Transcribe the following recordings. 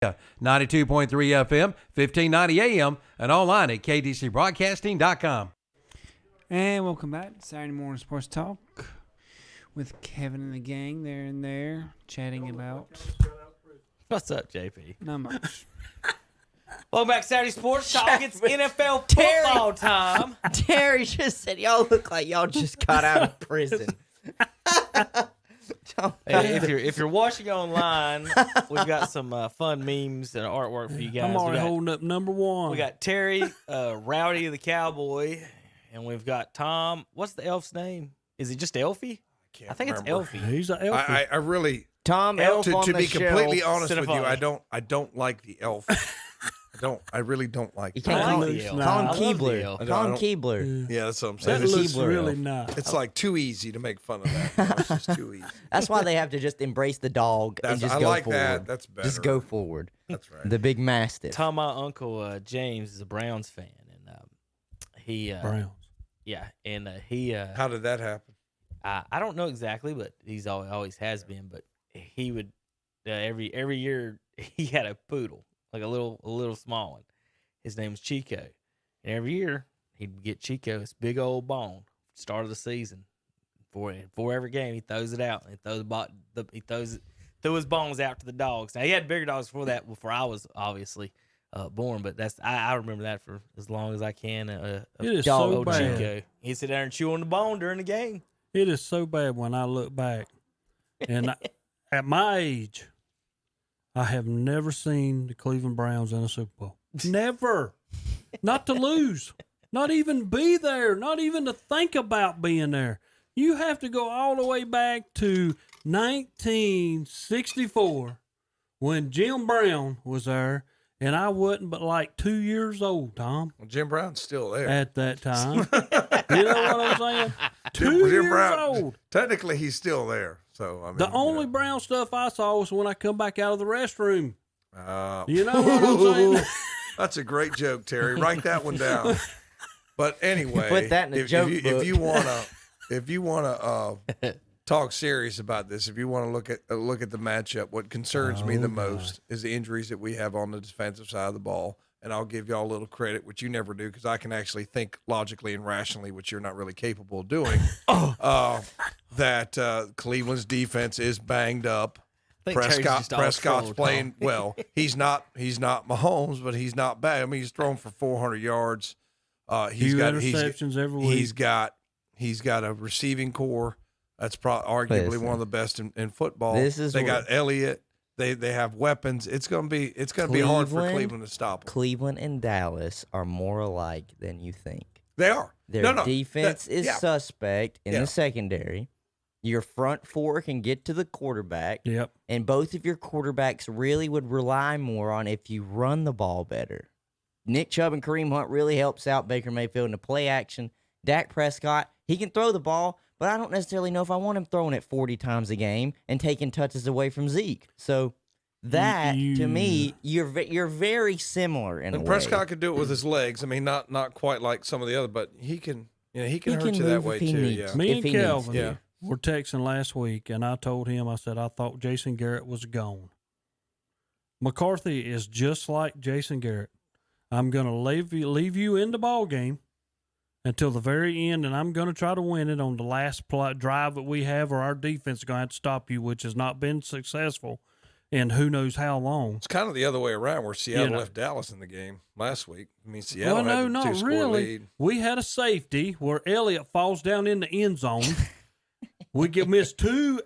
92.3 FM, 1590 AM, and online at kdcbroadcasting.com. And welcome back to Saturday Morning Sports Talk with Kevin and the gang there chatting about... What's up, JP? Not much. Welcome back to Saturday Sports Talk. It's NFL football time. Terry just said, y'all look like y'all just got out of prison. Hey, if you're watching online, we've got some fun memes and artwork for you guys. I'm already holding up number one. We got Terry, Rowdy the Cowboy, and we've got Tom. What's the elf's name? Is it just Elfie? I think remember. it's Elfie. He's an elf. I really Tom Elf on to the be completely shelf. honest with you, I don't like the elf. I really don't like You it. can't I call like him the elf. Call I him love the Keebler. elf. Call him I don't- Keebler. Yeah, that's what I'm That saying. looks Keebler really elf. nice. It's like too easy to make fun of that. You know, it's just too easy. That's why they have to just embrace the dog and just I go like forward. that. That's better. Just go forward. That's right. The big mastiff. Tom, my uncle James is a Browns fan, and he Browns. yeah, and he How did that happen? I don't know exactly, but he's always has been. But he would every year he had a poodle, like a little small one. His name was Chico, and every year he'd get Chico this big old bone. Start of the season, before every game he throws it out and threw his bones out to the dogs. Now he had bigger dogs before I was obviously born, but I remember that for as long as I can. It is so Old bad. Chico, he'd sit there and chew on the bone during the game. It is so bad when I look back. And at my age, I have never seen the Cleveland Browns in a Super Bowl. Never. Not to lose. Not even be there. Not even to think about being there. You have to go all the way back to 1964 when Jim Brown was there, and I wasn't but like 2 years old, Tom, Well, Jim Brown's still there. at that time. You know what I'm saying? Two Jim years Brown, old. Technically, he's still there. So I mean, The only Brown stuff I saw was when I come back out of the restroom. Uh, You know what I'm saying? That's a great joke, Terry. Write that one down. But anyway, Put that in the joke if book. you wanna talk serious about this, if you want to look at the matchup, what concerns me the most is the injuries that we have on the defensive side of the ball. And I'll give y'all a little credit, which you never do, because I can actually think logically and rationally, which you're not really capable of doing. That Cleveland's defense is banged up. I think Terry's just all Prescott's trolled, playing Tom. well. He's not Mahomes, but he's not bad. I mean, he's thrown for 400 yards. He's got interceptions every week. He's got a receiving core that's arguably Listen. one of the best in football. They got Elliott. They have weapons. It's gonna be hard for Cleveland to stop them. Cleveland and Dallas are more alike than you think. They are. Their defense is yeah. suspect in Yeah. the secondary. Your front four can get to the quarterback. Yep. And both of your quarterbacks really would rely more on if you run the ball better. Nick Chubb and Kareem Hunt really helps out Baker Mayfield in the play action. Dak Prescott, he can throw the ball, but I don't necessarily know if I want him throwing it 40 times a game and taking touches away from Zeke. So that, to me, you're very similar in a And way. Prescott could do it with his legs. I mean, not quite like some of the other, but he can hurt you move that if way he too. needs Yeah. to. Me if and he needs Calvin to. Yeah. were texting last week, and I told him, I said, I thought Jason Garrett was gone. McCarthy is just like Jason Garrett. I'm going to leave you in the ball game until the very end, and I'm going to try to win it on the last drive that we have, or our defense is going to have to stop you, which has not been successful in who knows how long. It's kind of the other way around, where Seattle know. left Dallas in the game last week. I mean, Seattle Well, no, had the not two-score really. lead. We had a safety where Elliott falls down in the end zone. We missed two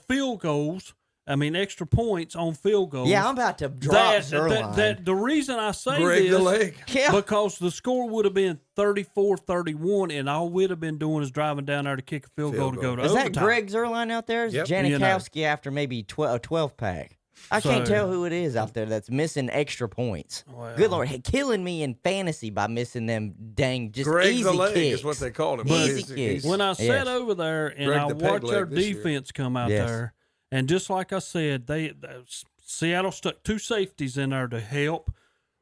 field goals. I mean, extra points on field goals. Yeah, I'm about to drop Zerline. That the reason I say Greg the this leg. Yeah. because the score would have been 34-31, and all we'd have been doing is driving down there to kick a field goal to go to Is overtime. that Greg Zerline out there? Is Yep. Janikowski after maybe a 12-pack? I can't tell who it is out there that's missing extra points. Well, Good Lord, killing me in fantasy by missing them dang just Greg easy the leg kicks. is what they called him. Easy He's- kicks. he's- When I sat Yes. over there and Greg I the peg watched leg our this year. defense come out Yes. there, and just like I said, Seattle stuck two safeties in there to help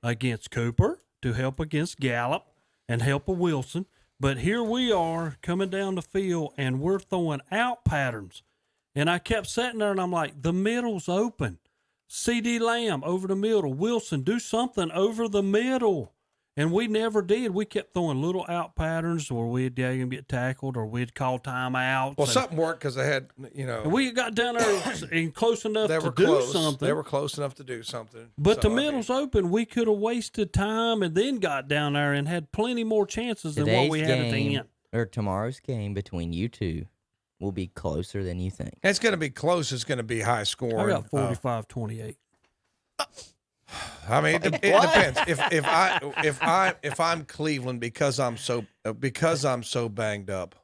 against Cooper, to help against Gallup, and help a Wilson. But here we are coming down the field, and we're throwing out patterns. And I kept sitting there, and I'm like, the middle's open. CD Lamb over the middle. Wilson, do something over the middle. And we never did. We kept throwing little out patterns where we'd get tackled or we'd call timeouts. Well, something worked because they had, and we got down there and close enough they to were do close. something. They were close enough to do something. But So, the middle's open. We could have wasted time and then got down there and had plenty more chances than what we had at the end. Or tomorrow's game between you two will be closer than you think. It's going to be close. It's going to be high scoring. I got 45-28. I mean, it depends. If I'm Cleveland because I'm so banged up,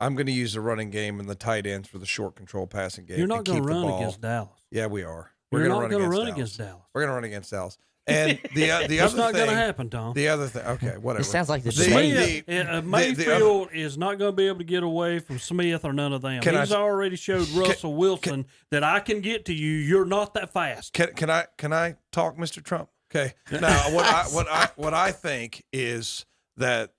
I'm going to use the running game and the tight ends for the short control passing game. You're not going to run ball. against Dallas. Yeah, we are. You're not going to run against Dallas. We're going to run against Dallas. And the other It's not thing, going to happen, Tom. The other thing, okay, whatever. It sounds like the Mayfield is not going to be able to get away from Smith or none of them. He's already showed Russell Wilson that I can get to you. You're not that fast. Can I talk, Mr. Trump? Okay. Now, what I think is that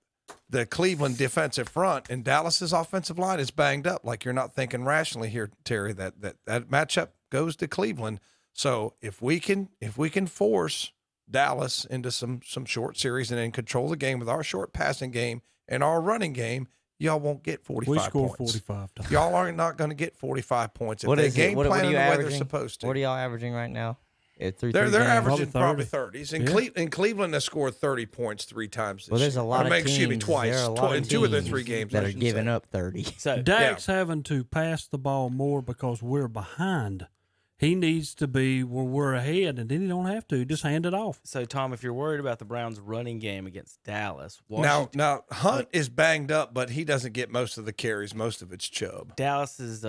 the Cleveland defensive front and Dallas's offensive line is banged up. Like, you're not thinking rationally here, Terry. That matchup goes to Cleveland. So if we can force Dallas into some short series and then control the game with our short passing game and our running game, y'all won't get 45 we points. score 45 times. Y'all are not going to get 45 points if What they is game it? plan What the are you way averaging? they're supposed to. What are y'all averaging right now? They're averaging Probably probably 30s. Yeah. In Cleveland, they scored 30 points 3 times this Well, there's a year. lot Or of excuse me, teams. twice. There are a lot In of 2 of the teams 3 games that I are should giving say. up 30. So Dak's having to pass the ball more because we're behind. He needs to be where we're ahead, and then he don't have to. Just hand it off. So, Tom, if you're worried about the Browns' running game against Dallas, Now Hunt is banged up, but he doesn't get most of the carries. Most of it's Chubb. Dallas's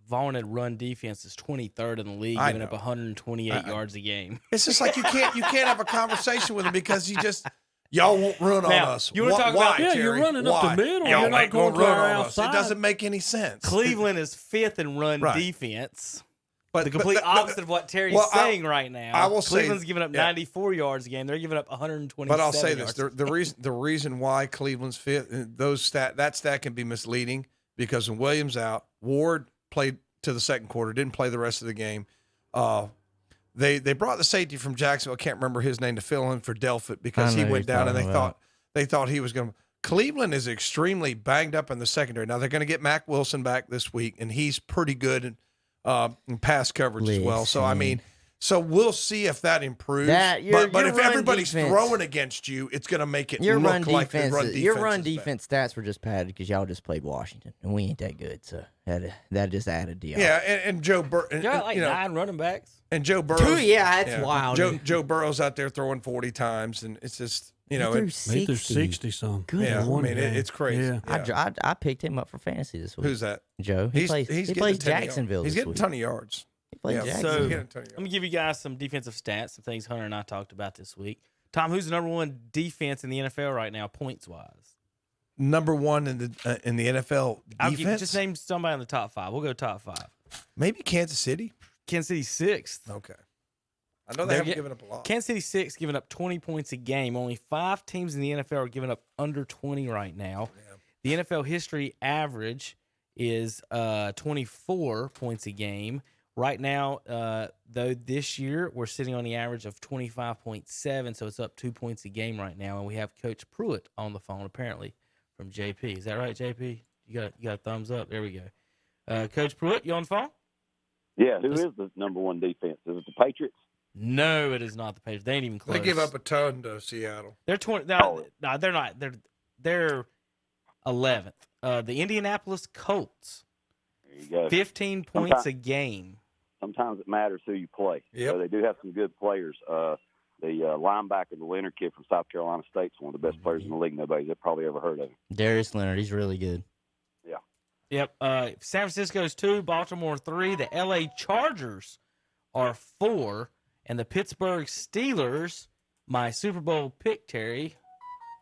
vaunted run defense is 23rd in the league, I giving up know. 128 yards a game. It's just like you can't have a conversation with him because y'all won't run on Now, us. you wanna talk Why, about- Yeah, Terry? you're running up the Why? middle. Y'all You're not ain't going gonna to run our on us. It outside. doesn't make any sense. Cleveland is 5th in run Right. defense. But The complete opposite of what Terry's well, saying right now. I will say- Cleveland's giving up yeah. 94 yards a game. They're giving up 127 But I'll say this: yards. the reason why Cleveland's fifth, that stat can be misleading because when Williams out, Ward played to the second quarter, didn't play the rest of the game. They brought the safety from Jacksonville. I can't remember his name to fill in for Delpit because I he know went who you're down and talking they thought he was going to. Cleveland is extremely banged up in the secondary. Now they're going to get Mac Wilson back this week, and he's pretty good in pass coverage as well. So I mean. So we'll see if that improves. But if run everybody's defense- throwing against you, it's going to make it Your look run like defense, the run defense. your run is bad. defense stats were just padded because y'all just played Washington, and we ain't that good. So that just added to y'all. Yeah, and Joe Burrow. They got like 9 running backs. And Joe Burrow. Yeah, that's wild. Joe Burrow's out there throwing 40 times, and it's just He threw He threw 60 some. Good yeah, I one mean game. it's crazy. Yeah. Yeah. I picked him up for fantasy this week. Who's that? Joe. He plays getting plays 10 yards. Jacksonville. He's this getting a week. ton of yards. He plays Yeah, Jacksonville. he's getting a ton of Let me yards. give you guys some defensive stats, some things Hunter and I talked about this week. Tom, who's the number 1 defense in the NFL right now, points wise? Number 1 in the NFL I'll give, defense. just name somebody in the top 5. We'll go top 5. Maybe Kansas City. Kansas City 6th. Okay. I know they They're haven't get- given up a lot. Kansas City 6 giving up 20 points a game. Only 5 teams in the NFL are giving up under 20 right now. The NFL history average is 24 points a game. Right now, though, this year we're sitting on the average of 25.7, so it's up 2 points a game right now. And we have Coach Pruitt on the phone apparently from JP. Is that right, JP? You got a thumbs up. There we go. Coach Pruitt, you on the phone? Yeah, who is the number 1 defense? Is it the Patriots? No, it is not the Patriots. They ain't even close. They give up a ton to Seattle. They're 20. No, they're not. They're 11th. The Indianapolis Colts, There you go. 15 points a game. Sometimes it matters who you play. Yep. So they do have some good players. The linebacker, the Leonard kid from South Carolina State, is one of the best players in the league. Nobody's probably ever heard of him. Darius Leonard, he's really good. Yep. San Francisco's 2, Baltimore 3. The LA Chargers are 4, and the Pittsburgh Steelers, my Super Bowl pick, Terry,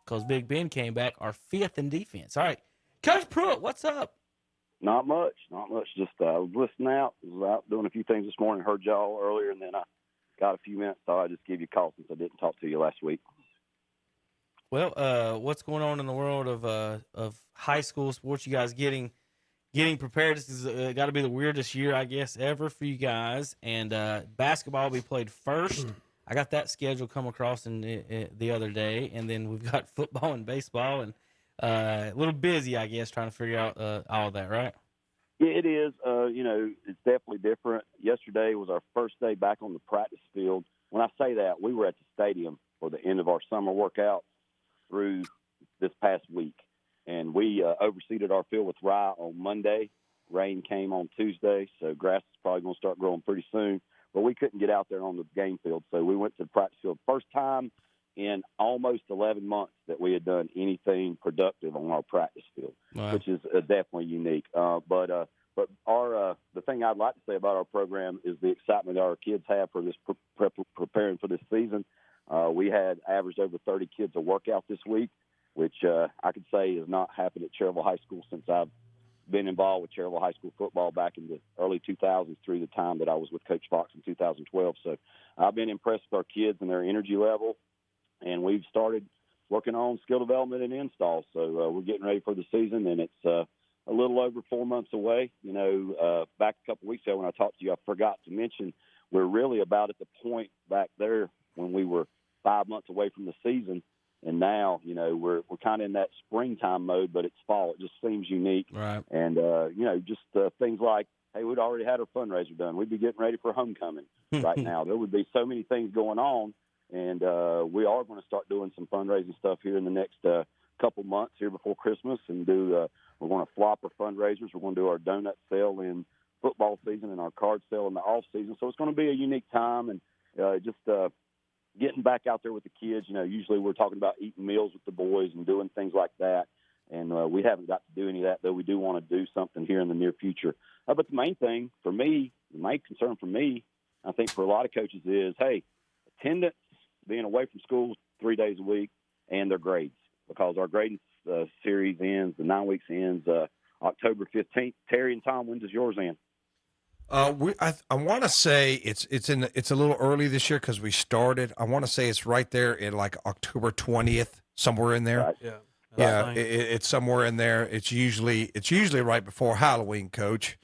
because Big Ben came back, are 5th in defense. All right, Coach Pruitt, what's up? Not much. Just I was listening out. I was out doing a few things this morning. Heard y'all earlier, and then I got a few minutes. Thought I'd just give you a call since I didn't talk to you last week. Well, what's going on in the world of high school sports? You guys getting getting prepared. This is got to be the weirdest year, I guess, ever for you guys. And basketball will be played first. I got that schedule come across the other day, and then we've got football and baseball, and a little busy, I guess, trying to figure out all of that, right? Yeah, it is. It's definitely different. Yesterday was our first day back on the practice field. When I say that, we were at the stadium for the end of our summer workout through this past week. And we overseeded our field with rye on Monday. Rain came on Tuesday, so grass is probably going to start growing pretty soon. But we couldn't get out there on the game field, so we went to the practice field. First time in almost 11 months that we had done anything productive on our practice field, Wow. which is definitely unique. But our the thing I'd like to say about our program is the excitement that our kids have for this preparing for this season. We had averaged over 30 kids a workout this week, which I could say has not happened at Cherryville High School since I've been involved with Cherryville High School football back in the early 2000s through the time that I was with Coach Fox in 2012. So I've been impressed with our kids and their energy level, and we've started working on skill development and installs. So we're getting ready for the season, and it's a little over 4 months away. Back a couple weeks ago when I talked to you, I forgot to mention we're really about at the point back there when we were 5 months away from the season. And now, we're kind of in that springtime mode, but it's fall. It just seems unique. Right. And, just things like, hey, we'd already had our fundraiser done. We'd be getting ready for homecoming right now. There would be so many things going on. And we are going to start doing some fundraising stuff here in the next couple months here before Christmas. And we're going to flop our fundraisers. We're going to do our donut sale in football season and our card sale in the off season. So it's going to be a unique time. And getting back out there with the kids, usually we're talking about eating meals with the boys and doing things like that. And we haven't got to do any of that, though we do want to do something here in the near future. But the main thing for me, the main concern for me, I think for a lot of coaches is, hey, attendance, being away from school 3 days a week, and their grades. Because our grading series ends, the 9 weeks ends October 15th. Terry and Tom, when does yours end? I want to say it's a little early this year because we started. I want to say it's right there in like October 20th, somewhere in there. Right. Yeah. Yeah, it's somewhere in there. It's usually right before Halloween, Coach,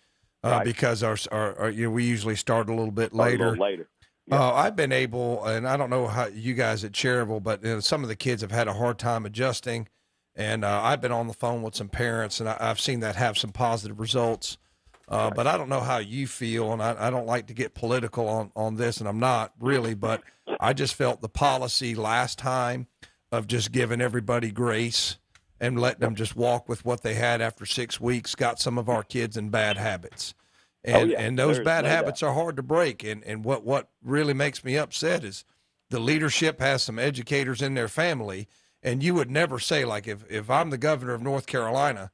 Right. because our we usually start a little bit later. A little later. I've been able, and I don't know how you guys at Cherryville, but some of the kids have had a hard time adjusting, and I've been on the phone with some parents, and I've seen that have some positive results. But I don't know how you feel, and I don't like to get political on this, and I'm not really, but I just felt the policy last time of just giving everybody grace and letting them just walk with what they had after 6 weeks got some of our kids in bad habits. And those bad habits are hard to break. And what really makes me upset is the leadership has some educators in their family, and you would never say, like, if I'm the governor of North Carolina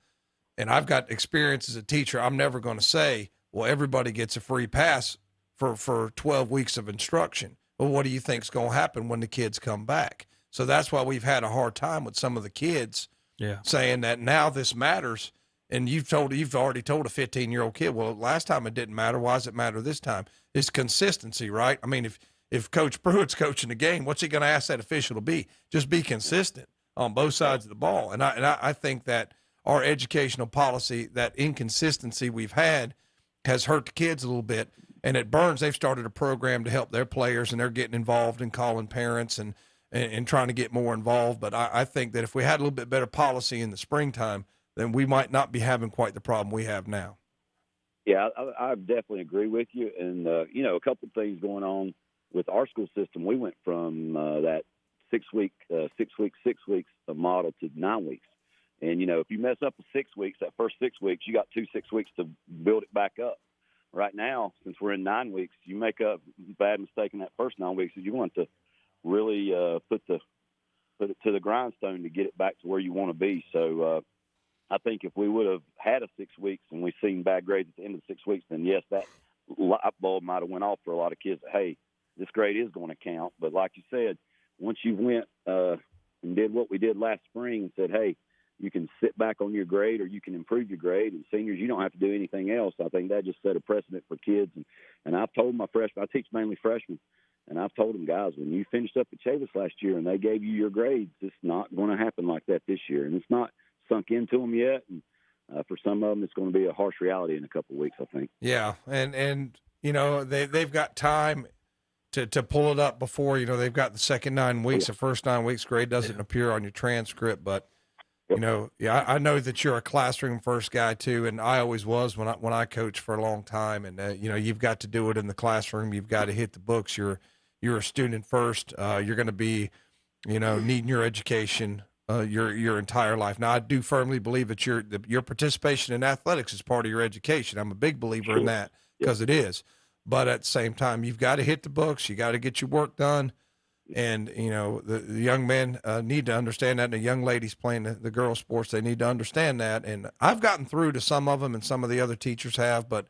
and I've got experience as a teacher, I'm never going to say, well, everybody gets a free pass for 12 weeks of instruction. Well, what do you think's going to happen when the kids come back? So that's why we've had a hard time with some of the kids saying that now this matters. And you've already told a 15-year-old kid, well, last time it didn't matter. Why does it matter this time? It's consistency, right? I mean, if Coach Pruitt's coaching the game, what's he going to ask that official to be? Just be consistent on both sides of the ball. And I think that our educational policy, that inconsistency we've had, has hurt the kids a little bit. And at Burns, they've started a program to help their players, and they're getting involved in calling parents and trying to get more involved. But I think that if we had a little bit better policy in the springtime, then we might not be having quite the problem we have now. Yeah, I definitely agree with you. And, a couple of things going on with our school system. We went from that 6 weeks model to 9 weeks. And, if you mess up 6 weeks, that first 6 weeks, you got 2 6 weeks to build it back up. Right now, since we're in 9 weeks, you make a bad mistake in that first 9 weeks, you want to really put it to the grindstone to get it back to where you want to be. So I think if we would have had a 6 weeks and we've seen bad grades at the end of 6 weeks, then yes, that light bulb might have went off for a lot of kids. Hey, this grade is going to count. But like you said, once you went and did what we did last spring and said, hey, you can sit back on your grade or you can improve your grade, and seniors, you don't have to do anything else. I think that just set a precedent for kids. And I've told my freshmen, I teach mainly freshmen, and I've told them, guys, when you finished up at Chavis last year and they gave you your grades, it's not going to happen like that this year. And it's not sunk into them yet. And for some of them, it's going to be a harsh reality in a couple of weeks, I think. Yeah, and they've got time to pull it up before they've got the second 9 weeks. The first 9 weeks grade doesn't appear on your transcript, but I know that you're a classroom first guy too, and I always was when I coached for a long time. And you've got to do it in the classroom. You've got to hit the books. You're a student first. You're going to be needing your education your entire life. Now, I do firmly believe that your participation in athletics is part of your education. I'm a big believer in that because it is. But at the same time, you've got to hit the books. You got to get your work done. And, the young men need to understand that. And the young ladies playing the girls' sports, they need to understand that. And I've gotten through to some of them and some of the other teachers have, but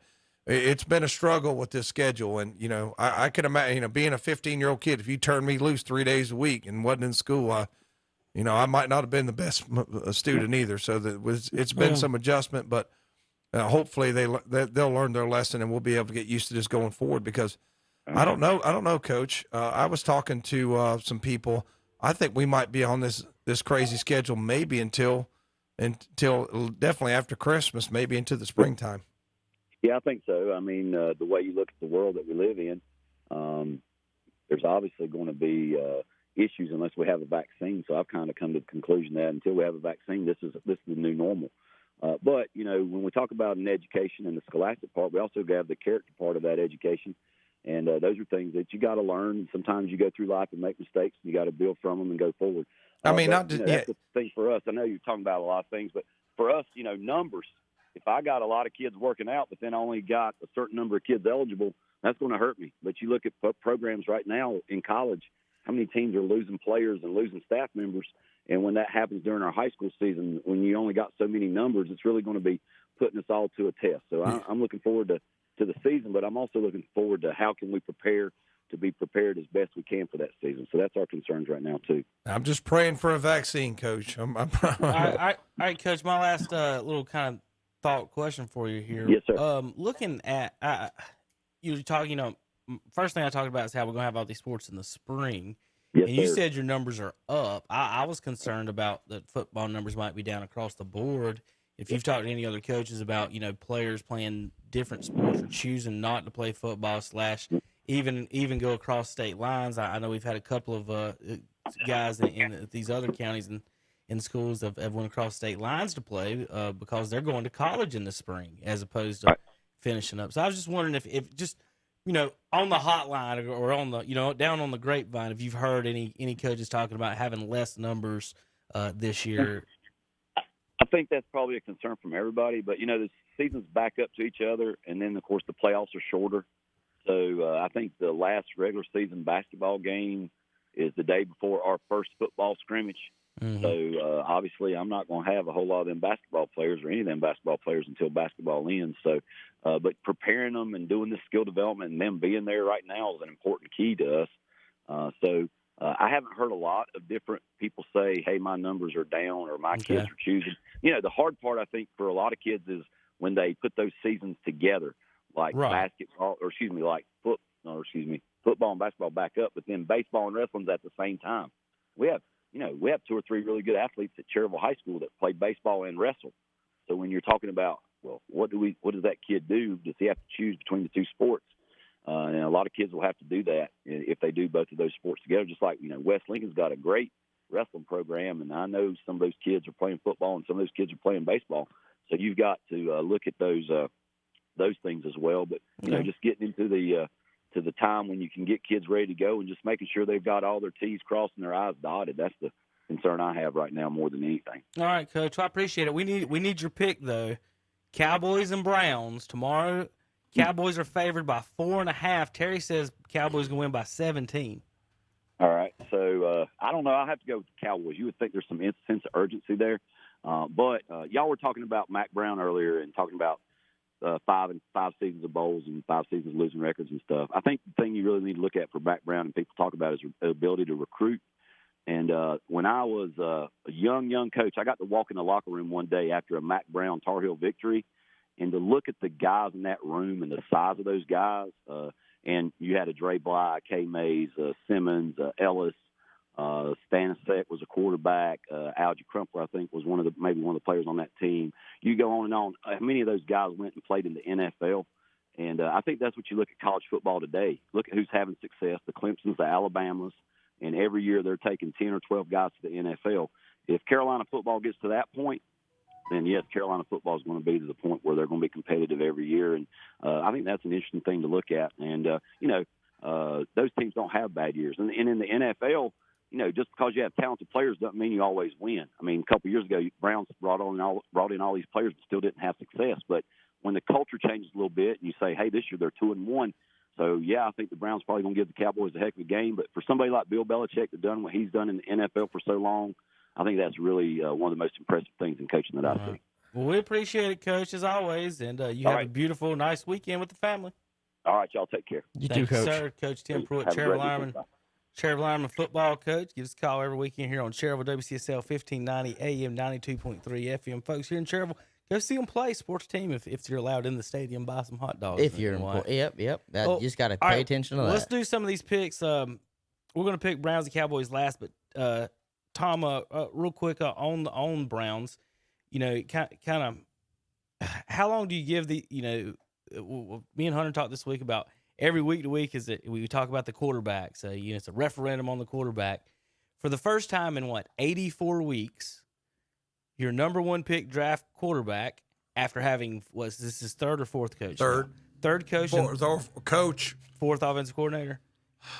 it's been a struggle with this schedule. And, I can imagine, being a 15-year-old kid, if you turned me loose 3 days a week and wasn't in school, I might not have been the best student either. So it's been some adjustment, but hopefully they'll learn their lesson and we'll be able to get used to this going forward because I don't know, Coach. I was talking to some people. I think we might be on this crazy schedule maybe until definitely after Christmas, maybe into the springtime. Yeah, I think so. I mean, the way you look at the world that we live in, there's obviously going to be issues unless we have a vaccine. So I've kind of come to the conclusion that until we have a vaccine, this is the new normal. But, when we talk about an education and the scholastic part, we also have the character part of that education. And those are things that you got to learn. Sometimes you go through life and make mistakes, and you got to build from them and go forward. That's the thing for us. I know you're talking about a lot of things, but for us, numbers. If I got a lot of kids working out, but then I only got a certain number of kids eligible, that's going to hurt me. But you look at programs right now in college, how many teams are losing players and losing staff members? And when that happens during our high school season, when you only got so many numbers, it's really going to be putting us all to a test. So I'm looking forward to the season, but I'm also looking forward to how can we prepare to be prepared as best we can for that season. So that's our concerns right now too. I'm just praying for a vaccine, Coach. All right, Coach, my last little kind of thought question for you here. Yes, sir. Looking at you talking, first thing I talked about is how we're going to have all these sports in the spring. Yes, and you sir. said your numbers are up. I was concerned about that football numbers might be down across the board. If you've talked to any other coaches about, players playing different sports or choosing not to play football / even go across state lines. I know we've had a couple of guys in these other counties and in schools have went across state lines to play because they're going to college in the spring as opposed to finishing up. So I was just wondering if just, on the hotline or on the, down on the grapevine, if you've heard any coaches talking about having less numbers this year. I think that's probably a concern from everybody, but the seasons back up to each other, and then of course the playoffs are shorter. So I think the last regular season basketball game is the day before our first football scrimmage. Mm-hmm. So obviously I'm not going to have a whole lot of them basketball players or any of them basketball players until basketball ends. So, but preparing them and doing the skill development and them being there right now is an important key to us. I haven't heard a lot of different people say, hey, my numbers are down or my kids are choosing. The hard part, I think, for a lot of kids is when they put those seasons together, like basketball, football and basketball back up, but then baseball and wrestling's at the same time. We have 2 or 3 really good athletes at Cherryville High School that play baseball and wrestle. So when you're talking about, well, what does that kid do? Does he have to choose between the two sports? And a lot of kids will have to do that if they do both of those sports together. Just like, West Lincoln's got a great wrestling program, and I know some of those kids are playing football and some of those kids are playing baseball. So you've got to look at those things as well. But just getting into the time when you can get kids ready to go and just making sure they've got all their T's crossed and their I's dotted. That's the concern I have right now more than anything. All right, Coach. I appreciate it. We need your pick though. Cowboys and Browns tomorrow. Cowboys are favored by 4.5. Terry says Cowboys going to win by 17. All right. So I don't know. I'll have to go with the Cowboys. You would think there's some sense of urgency there. But y'all were talking about Mac Brown earlier and talking about 5 seasons of bowls and 5 seasons of losing records and stuff. I think the thing you really need to look at for Mac Brown and people talk about is the ability to recruit. And when I was a young coach, I got to walk in the locker room one day after a Mac Brown Tar Heel victory and to look at the guys in that room and the size of those guys. And you had a Dre Bly, K. Mays, Simmons, Ellis, Stanisic was a quarterback. Algie Crumpler, I think, was maybe one of the players on that team. You go on and on. Many of those guys went and played in the NFL. And I think that's what you look at college football today. Look at who's having success, the Clemsons, the Alabamas, and every year they're taking 10 or 12 guys to the NFL. If Carolina football gets to that point, then, yes, Carolina football is going to be to the point where they're going to be competitive every year. And I think that's an interesting thing to look at. And, those teams don't have bad years. And in the NFL, just because you have talented players doesn't mean you always win. I mean, a couple of years ago, Browns brought in all these players but still didn't have success. But when the culture changes a little bit and you say, hey, this year they're 2-1. So, yeah, I think the Browns probably going to give the Cowboys a heck of a game. But for somebody like Bill Belichick that's done what he's done in the NFL for so long, I think that's really one of the most impressive things in coaching that I see. Well, we appreciate it, Coach, as always. And you have a beautiful, nice weekend with the family. All right, y'all take care. You Thank too, you, Coach. sir. Coach Tim Pruitt, Have a Chair of great weekend. Lineman football coach. Give us a call every weekend here on Cherville WCSL 1590 AM 92.3 FM. Folks, here in Cherville, go see them play sports team if you're allowed in the stadium. Buy some hot dogs. If you're important. Yep. You just got to all pay right, attention to that. Let's do some of these picks. We're going to pick Browns and Cowboys last, but Tom, real quick on Browns, kind of how long do you give the, me and Hunter talked this week about every week to week is that we talk about the quarterback. So, it's a referendum on the quarterback. For the first time in 84 weeks, your number one pick draft quarterback after having, this is third or fourth coach? Third coach. Fourth offensive coordinator.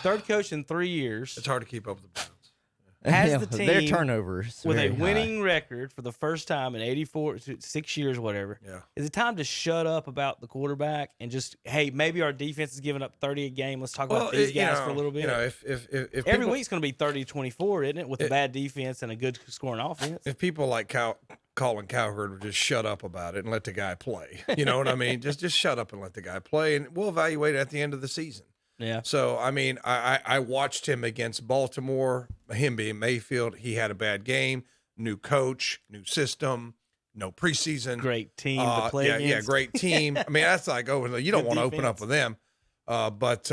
Third coach in 3 years. It's hard to keep up with the Browns. Has the team their turnovers with a very winning record for the first time in 6 years, whatever. Yeah. Is it time to shut up about the quarterback and just, hey, maybe our defense is giving up 30 a game. Let's talk about these guys for a little bit. If every week's going to be 30-24, isn't it? With a bad defense and a good scoring offense. If people like Colin Cowherd would just shut up about it and let the guy play, you know what I mean? Just shut up and let the guy play, and we'll evaluate it at the end of the season. Yeah. So, I mean, I watched him against Baltimore, him being Mayfield. He had a bad game, new coach, new system, no preseason. Great team to play against. Yeah, great team. I mean, that's like, you don't want to open up with them. But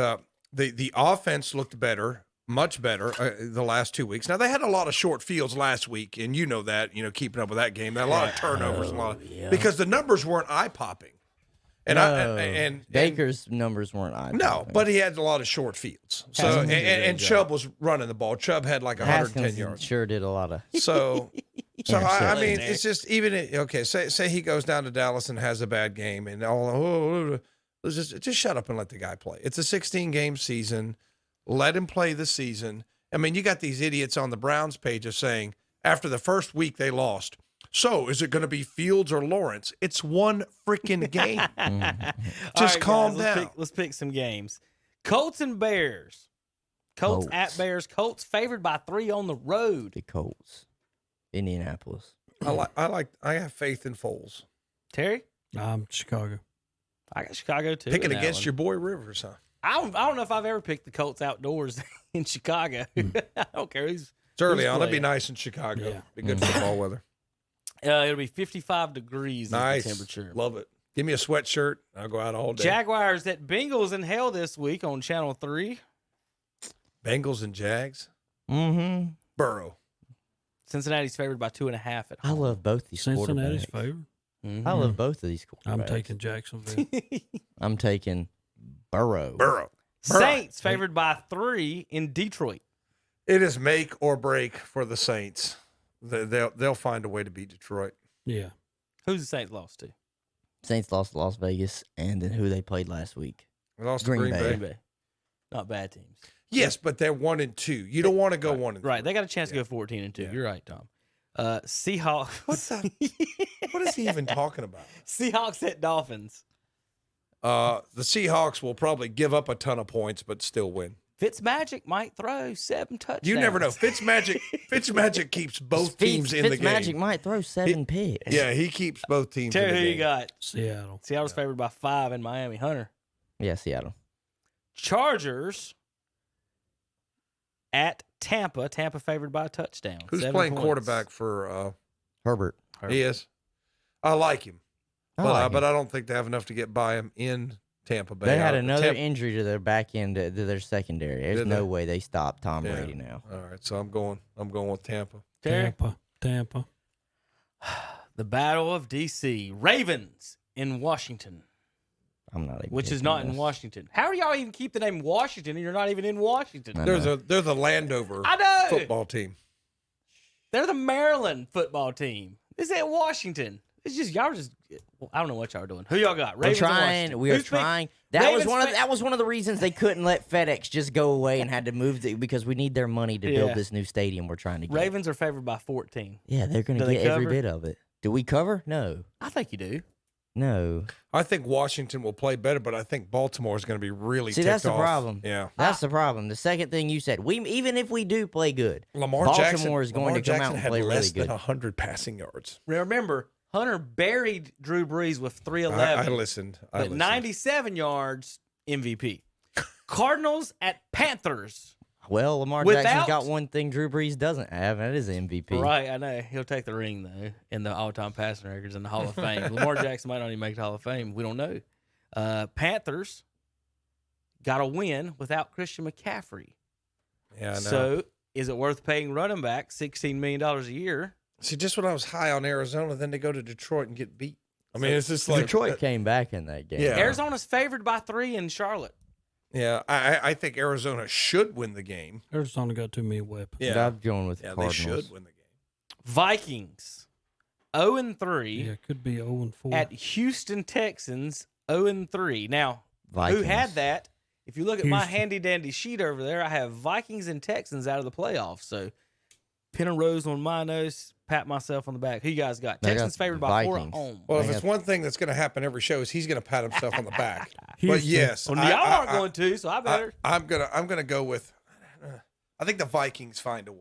the offense looked better, much better the last 2 weeks. Now, they had a lot of short fields last week, and you know that, keeping up with that game. They had a lot of turnovers, because the numbers weren't eye-popping. And Baker's numbers weren't eye. No, but he had a lot of short fields. So and Chubb was running the ball. Chubb had like 110 yards. Sure did a lot of. So I mean, it's just say he goes down to Dallas and has a bad game, and let's just shut up and let the guy play. It's a 16-game season. Let him play the season. I mean, you got these idiots on the Browns page of saying after the first week they lost. So, is it going to be Fields or Lawrence? It's one freaking game. Just calm down. Let's pick some games. Colts and Bears. Colts at Bears. Colts favored by 3 on the road. The Colts. Indianapolis. I have faith in Foles. Terry? Chicago. I got Chicago too. Picking against your boy Rivers, huh? I don't know if I've ever picked the Colts outdoors in Chicago. I don't care. It's early on. It'd be nice in Chicago. Yeah. Be good football weather. It'll be 55 degrees nice. is the temperature. Love it. Give me a sweatshirt. I'll go out all day. Jaguars at Bengals in hell this week on Channel 3. Bengals and Jags. Mm-hmm. Burrow. Cincinnati's favored by 2.5 at home. I love both these Cincinnati's quarterbacks. favored. Mm-hmm. I love both of these quarterbacks. I'm taking Jacksonville. I'm taking Burrow. Saints favored by 3 in Detroit. It is make or break for the Saints. They'll find a way to beat Detroit. Yeah. Who's the Saints lost to? Saints lost to Las Vegas, and then who they played last week? They lost Green to Green Bay. Bay. Not bad teams. Yes, but they're 1-2. You don't want to go 1-3. Right. They got a chance to go 14-2. Yeah. You're right, Tom. Seahawks. What is he even talking about? Seahawks at Dolphins. The Seahawks will probably give up a ton of points, but still win. Fitzmagic might throw 7 touchdowns. You never know. Fitzmagic keeps both teams in the game. Fitzmagic might throw 7 picks. Yeah, he keeps both teams in the Terry, game. who you got? Seattle. Seattle's favored by 5 in Miami. Hunter. Yeah, Seattle. Chargers at Tampa. Tampa favored by a touchdown. Who's 7 playing points. quarterback for Herbert. He is. I like him. I like him. But I don't think they have enough to get by him in Tampa Bay. They had another injury to their back end, to their secondary. There's no way they stop Tom Brady now. All right, so I'm going with Tampa. Tampa. The Battle of D.C. Ravens in Washington. I'm not even. Which is not in Washington. How do y'all even keep the name Washington and you're not even in Washington? They're the Landover I know. football team. They're the Maryland football team. This ain't Washington. It's just y'all just. I don't know what y'all are doing. Who y'all got? Ravens We're trying. We are trying. That was one of the reasons they couldn't let FedEx just go away and had to move because we need their money to build this new stadium we're trying to get. Ravens are favored by 14. Yeah, they're going to get every bit of it. Do we cover? No. I think you do. No. I think Washington will play better, but I think Baltimore is going to be really ticked that's the off. problem. Yeah. That's the problem. The second thing you said, even if we do play good, Baltimore is going to come out and play had really less good. than 100 passing yards. Remember, Hunter buried Drew Brees with 311. I listened. But 97 yards, MVP. Cardinals at Panthers. Well, Lamar Jackson's got one thing Drew Brees doesn't have, and that is MVP. Right, I know. He'll take the ring, though, in the all-time passing records in the Hall of Fame. Lamar Jackson might not even make the Hall of Fame. We don't know. Panthers got a win without Christian McCaffrey. Yeah, I know. So is it worth paying running back $16 million a year? See, just when I was high on Arizona, then they go to Detroit and get beat. I mean, it's just like Detroit came back in that game. Yeah. Arizona's favored by 3 in Charlotte. Yeah, I think Arizona should win the game. Arizona got too many weapons. Yeah, I'm going with the Cardinals. they should win the game. Vikings 0-3. Yeah, it could be 0-4. At Houston Texans 0-3. Now, Vikings. who had that? If you look at my Houston. handy dandy sheet over there, I have Vikings and Texans out of the playoffs. So, pin a rose on my nose, pat myself on the back. Who you guys got? I got Texans favored by 4 at Vikings. home. Well, I if it's have- one thing that's going to happen every show is he's going to pat himself on the back. But Houston. yes, Well, y'all aren't going to, so I better. I'm gonna go with. I think the Vikings find a way.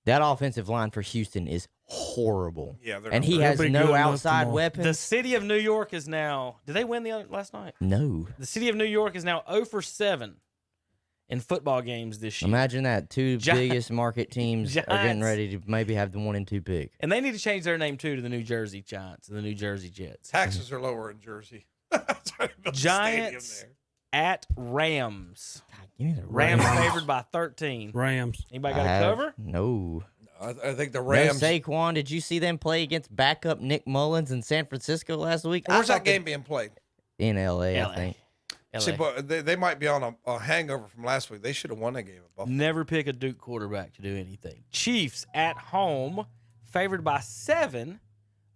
That offensive line for Houston is horrible. Yeah, they're and he not has be good no enough outside tomorrow. weapons. The city of New York is now. Did they win the other last night? No. The city of New York is now 0-7 in football games this year. Imagine that. Two Gi- biggest market teams are getting Giants. ready to maybe have the 1 and 2 pick. And they need to change their name too to the New Jersey Giants and the New Jersey Jets. Taxes are lower in Jersey. That's why they built the Giants stadium at Rams. God, give me the Rams Rams. favored by 13. Rams. Anybody got a cover? No. there. I think the No Rams. Saquon. Did you see them play against backup Nick Mullins in San Francisco last week? Where's I that thought game being played? In L.A., LA. I think. See, LA. but they might be on a hangover from last week. They should have won that game at Buffalo. Never pick a Duke quarterback to do anything. Chiefs at home, favored by 7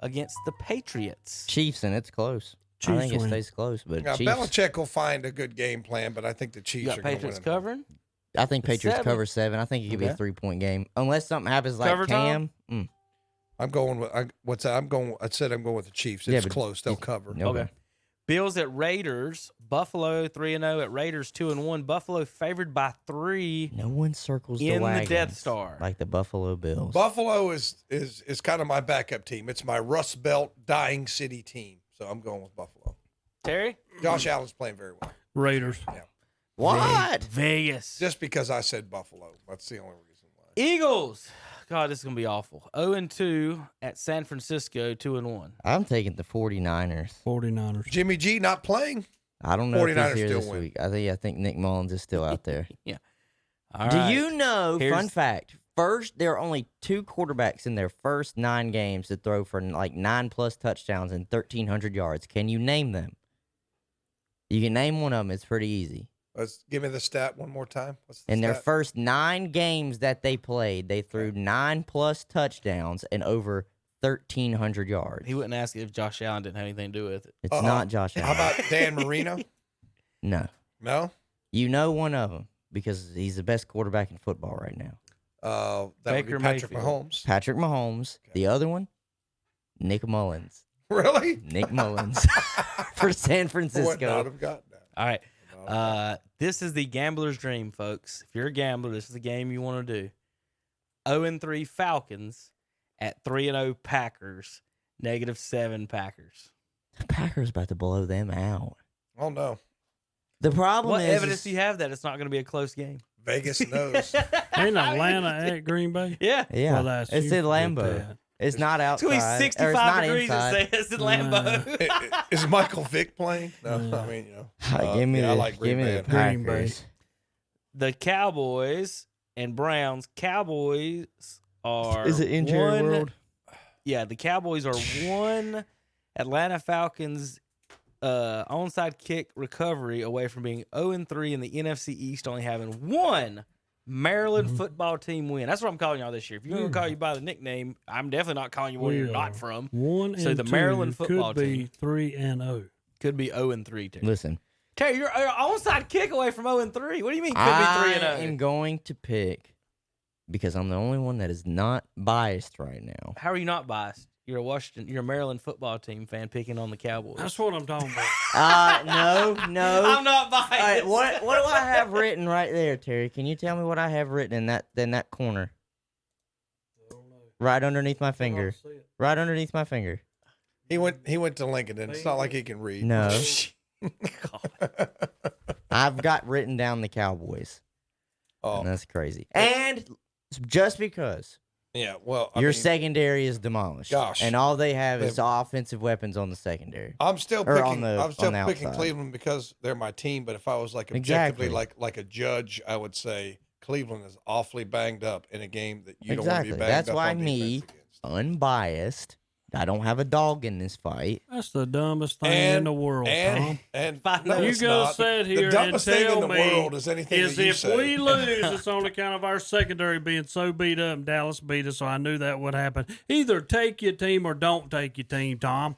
against the Patriots. Chiefs, and it's close. I Chiefs think it win. stays close, but Now, Chiefs. Belichick will find a good game plan, but I think the You Chiefs got are going to Patriots win. covering? I think Patriots 7. cover 7. I think it could be a Okay. 3-point game, unless something happens like Cover Cam. time? I'm going with what's that? I said I'm going with the Chiefs. It's Yeah, but close. They'll cover. Okay. Bills at Raiders. Buffalo 3-0 at Raiders 2-1. Buffalo favored by 3 No one circles in the wagons Death Star. like the Buffalo Bills. Buffalo is kind of my backup team. It's my Rust Belt dying city team. So I'm going with Buffalo. Terry? Josh Allen's playing very well. Raiders. What? Vegas. Just because I said Buffalo. That's the only reason why. Eagles. God, this is going to be awful. 0-2 at San Francisco, 2-1. I'm taking the 49ers. 49ers. Jimmy G not playing. I don't know if 49ers he's here still this win. week. I think Nick Mullins is still out there. All Do right. you know, Here's- fun fact, first, there are only 2 quarterbacks in their first 9 games to throw for like 9+ touchdowns and 1,300 yards. Can you name them? You can name one of them. It's pretty easy. Let's give me the stat one more time. What's the In their stat? first 9 games that they played, they threw 9+ touchdowns and over 1,300 yards. He wouldn't ask if Josh Allen didn't have anything to do with it. It's not Josh How Allen. about Dan Marino? No. No. You know one of them because he's the best quarterback in football right now. That would Baker be Patrick Mayfield. Mahomes. Patrick Mahomes. The other one, Nick Mullins. Really? Nick Mullins for San I would Francisco. not have gotten that. All right. This is the gambler's dream, folks. If you're a gambler, this is the game you want to do. 0-3 Falcons at 3-0 Packers, -7 Packers. The Packers about to blow them out. Oh no, The problem What is evidence do you have that it's not going to be a close game? Vegas knows. Ain't Atlanta at Green Bay? Yeah. Yeah, Well, that's it's you in forget Lambeau. that. It's not It's outside. going to or be it's 65 not degrees, inside. it says in Lambeau. Is Michael Vick playing? No, I mean, Give me I the, like Green give me Bay the and Green Bay. Packers. The Cowboys and Browns. Cowboys are Is it injury world? Yeah, the Cowboys are one Atlanta Falcons onside kick recovery away from being 0-3 in the NFC East, only having one Maryland football team win. That's what I'm calling y'all this year. If you're going to call you by the nickname, I'm definitely not calling you where you're not from. 1 So and the 2 Maryland football could be team 3-0. could be 0-3, Terry. Listen, Terry, you're onside kick away from 0-3. What do you mean could I be 3-0? am going to pick, because I'm the only one that is not biased right now. How are you not biased? You're a Maryland football team fan picking on the Cowboys. That's what I'm talking about. No. I'm not biased. All right, what do I have written right there, Terry? Can you tell me what I have written in that corner? Right underneath my finger. Right underneath my finger. He went to Lincoln, and it's not like he can read. No. I've got written down the Cowboys. Oh, And that's crazy. And just because yeah. Well, your I mean, secondary is demolished. Gosh. And all they have is They've- offensive weapons on the secondary. I'm still Or picking. on the- I'm still on the picking outside. Cleveland because they're my team. But if I was like objectively Exactly. like a judge, I would say Cleveland is awfully banged up in a game that you don't want to Exactly. be banged That's up why on me, defense against. unbiased, I don't have a dog in this fight. That's the dumbest thing in the world, Tom. And I know. no, You it's go not. sit The here and dumbest thing in tell the me world is anything is that you if say. we lose, it's on account of our secondary being so beat up. And Dallas beat us, so I knew that would happen. Either take your team or don't take your team, Tom.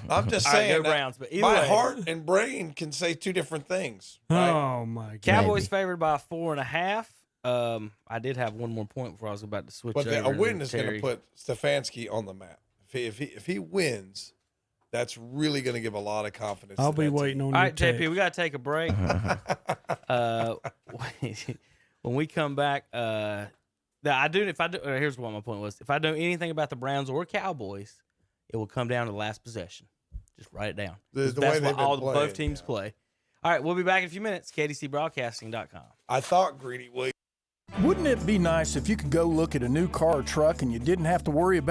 I'm just All right, saying go that Browns, but either my way. heart and brain can say two different things. Right? Oh my God! Cowboys Maybe. favored by 4.5. I did have one more point before I was about to switch But over. a win to is going to Terry. put Stefanski on the map. If he wins, that's really going to give a lot of confidence. I'll to be that waiting team. on All you. right, JP, we got to take a break. When we come back, here's what my point was. If I know anything about the Browns or Cowboys, it will come down to the last possession. Just write it down. The 'Cause way that's they've what been all playing, both teams yeah. play. All right, we'll be back in a few minutes. KDCBroadcasting.com. I thought Greedy Williams. Wouldn't it be nice if you could go look at a new car or truck and you didn't have to worry about